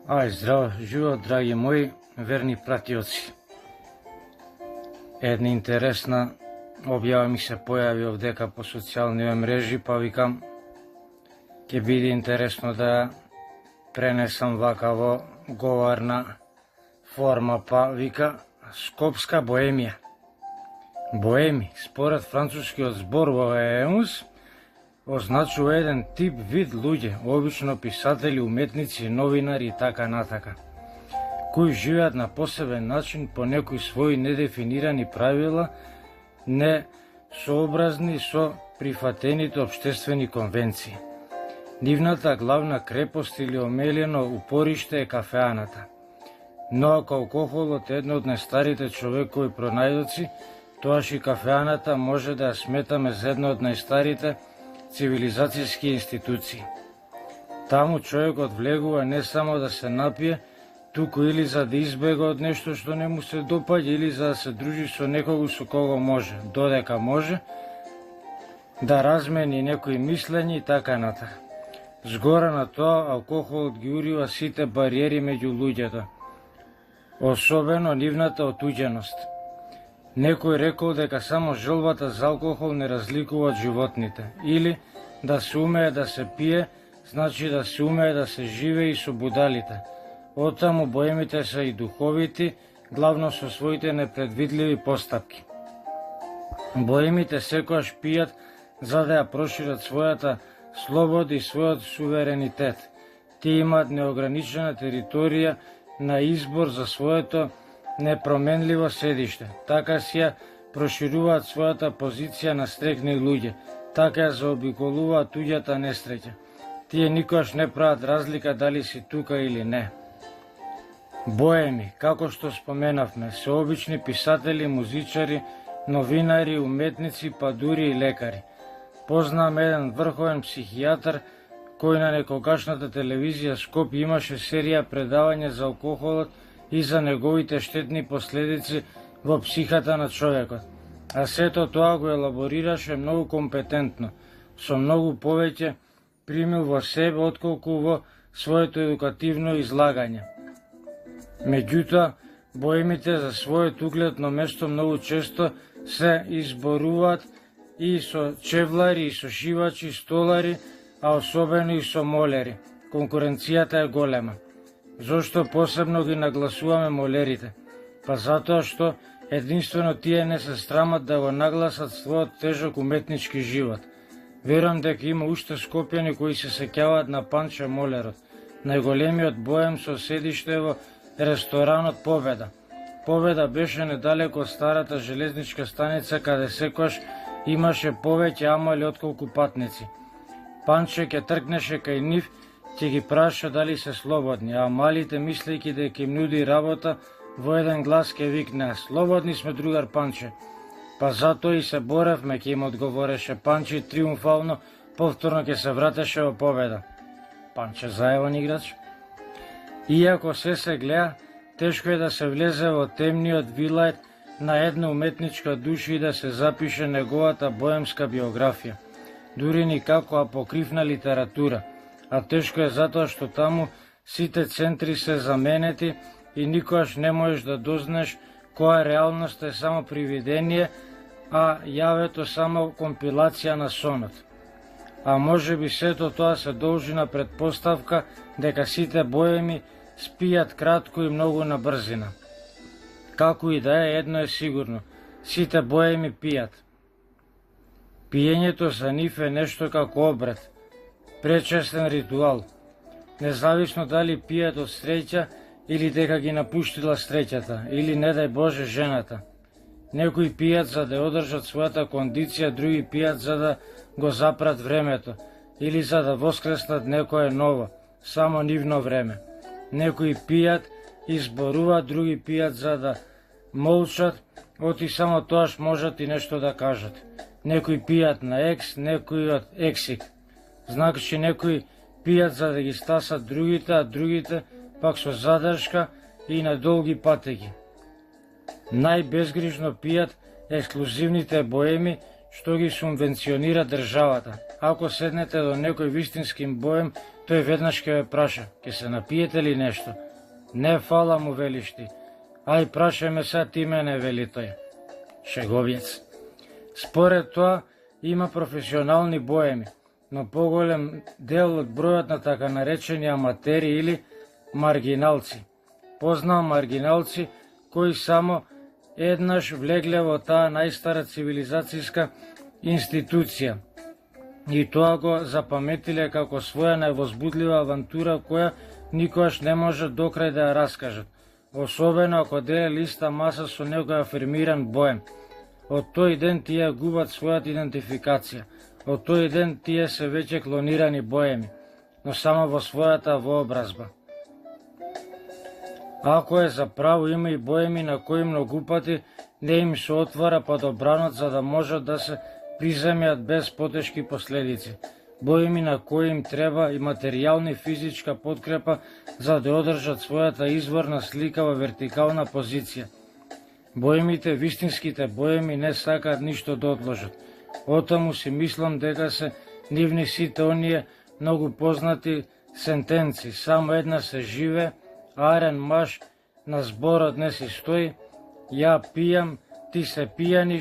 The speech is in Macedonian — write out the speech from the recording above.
Здрав живот, драги мои верни пратиоци. Една интересна објава ми се појави овдека по социјални мрежи, па викам, ќе биде интересно да пренесам вака во говорна форма, па вика Скопска боемија. Боеми, според францускиот збор боемус, означува еден тип вид луѓе, обично писатели, уметници, новинари и така натака, кои живеат на посебен начин по некои своји недефинирани правила, не сообразни со прифатените општествени конвенции. Нивната главна крепост или омелено упориште е кафеаната. Но ако алкохолот е едно од најстарите човекови пронајдоци, тоаш и кафеаната може да ја сметаме за едно од најстарите цивилизацијски институции. Таму човекот влегува не само да се напие, туку или за да избега од нешто што не му се допаѓа, или за да се дружи со некого со кого може, додека може, да размени некои мислења и така натака. Згора на тоа, алкохолот ги урива сите бариери меѓу луѓето, особено нивната отуѓеност. Некој рекол дека само желбата за алкохол не разликува од животните, или да се умее да се пие, значи да се умее да се живее и со будалите. Оттаму боемите се и духовити, главно со своите непредвидливи постапки. Боемите секојаш пијат за да ја прошират својата слобода и својот суверенитет. Тие имаат неограничена територија на избор за своето непроменливо седиште. Така си ја прошируваат својата позиција на стрекни луѓе, така ја заобиколуваат туѓата несреќа. Тие никош не прават разлика дали си тука или не. Боеми, како што споменавме, се обични писатели, музичари, новинари, уметници, па дури и лекари. Познам еден врховен психијатар кој на некогашната телевизија Скопје имаше серија предавања за алкохолот и за неговите штетни последици во психата на човекот. А сето тоа го елаборираше многу компетентно, со многу повеќе примил во себе отколку во своето едукативно излагање. Меѓутоа, боемите за својот угледно место многу често се изборуваат и со чевлари, и со шивачи, столари, а особено и со молери. Конкуренцијата е голема. Зошто посебно ги нагласуваме молерите? Па затоа што единствено тие не се срамат да го нагласат својот тежок уметнички живот. Верувам дека има уште скопјани кои се сеќаваат на Панче Молерот, најголемиот боем со седиште во ресторанот Победа. Победа беше недалеко од старата железничка станица, каде секојаш имаше повеќе амали отколку патници. Панче ќе тркнеше кај нив, ќе ги праша дали се слободни, а амалите, мислејќи дека им нуди работа, во еден глас ќе викнеа: "Слободни сме, другар Панче." Па затоа и се боревме, ќе им одговореше Панче и триумфално повторно ќе се вратеше во Победа. Панче заеван играч. Иако се гледа, тешко е да се влезе во темниот вилајт на една уметничка душа и да се запише неговата боемска биографија, дури никако апокривна литература, а тешко е затоа што таму сите центри се заменети и никогаш не можеш да дознаеш која реалност е само привидение, а јавето само компилација на сонот. А може би сето тоа се должи на предпоставка дека сите боеми спијат кратко и многу на брзина. Како и да е, едно е сигурно, сите боеми пијат. Пиењето за нив е нешто како обред, пречестен ритуал, независно дали пијат од среќа или дека ги напуштила среќата, или не дај Боже жената. Некои пијат за да одржат својата кондиција, други пијат за да го запрат времето, или за да воскреснат некое ново, само нивно време. Некои пијат и зборуваат, други пијат за да молчат, оти само тоаш можат и нешто да кажат. Некои пијат на екс, некои од ексик. Значи некои пијат за да ги стасат другите, а другите пак со задршка и на долги патеки. Најбезгрижно пијат ексклузивните боеми што ги субвенционира државата, ако седнете до некој вистински боем, тој веднаш ќе ве праша: ќе се напиете ли нешто? Не, фала, му велиш ти. Ај, прашај ме са ти мене, вели тој. Шеговиец. Според тоа, има професионални боеми, но поголем дел од бројот на така наречени аматери или маргиналци. Познавам маргиналци кои само еднаш влегле во таа најстара цивилизацијска институција и тоа го запаметиле како своја највозбудлива авантура која никогаш не може докрај да ја раскажат, особено ако деле листа маса со некој афирмиран боем. Од тој ден тие губат својата идентификација, од тој ден тие се веќе клонирани боеми, но само во својата вообразба. Ако е за право, има и боеми на кои многу пати не им се отвара подобранот за да можат да се приземјат без потешки последици. Боеми на кои им треба и материјална и физичка подкрепа за да одржат својата изворна слика во вертикална позиција. Боемите, вистинските боеми не сакаат ништо да одложат. Отаму си мислам дека се нивни сите оние многу познати сентенци: само една се живе, арен маж на зборот не си стои, ја пијам, ти се пијаниш,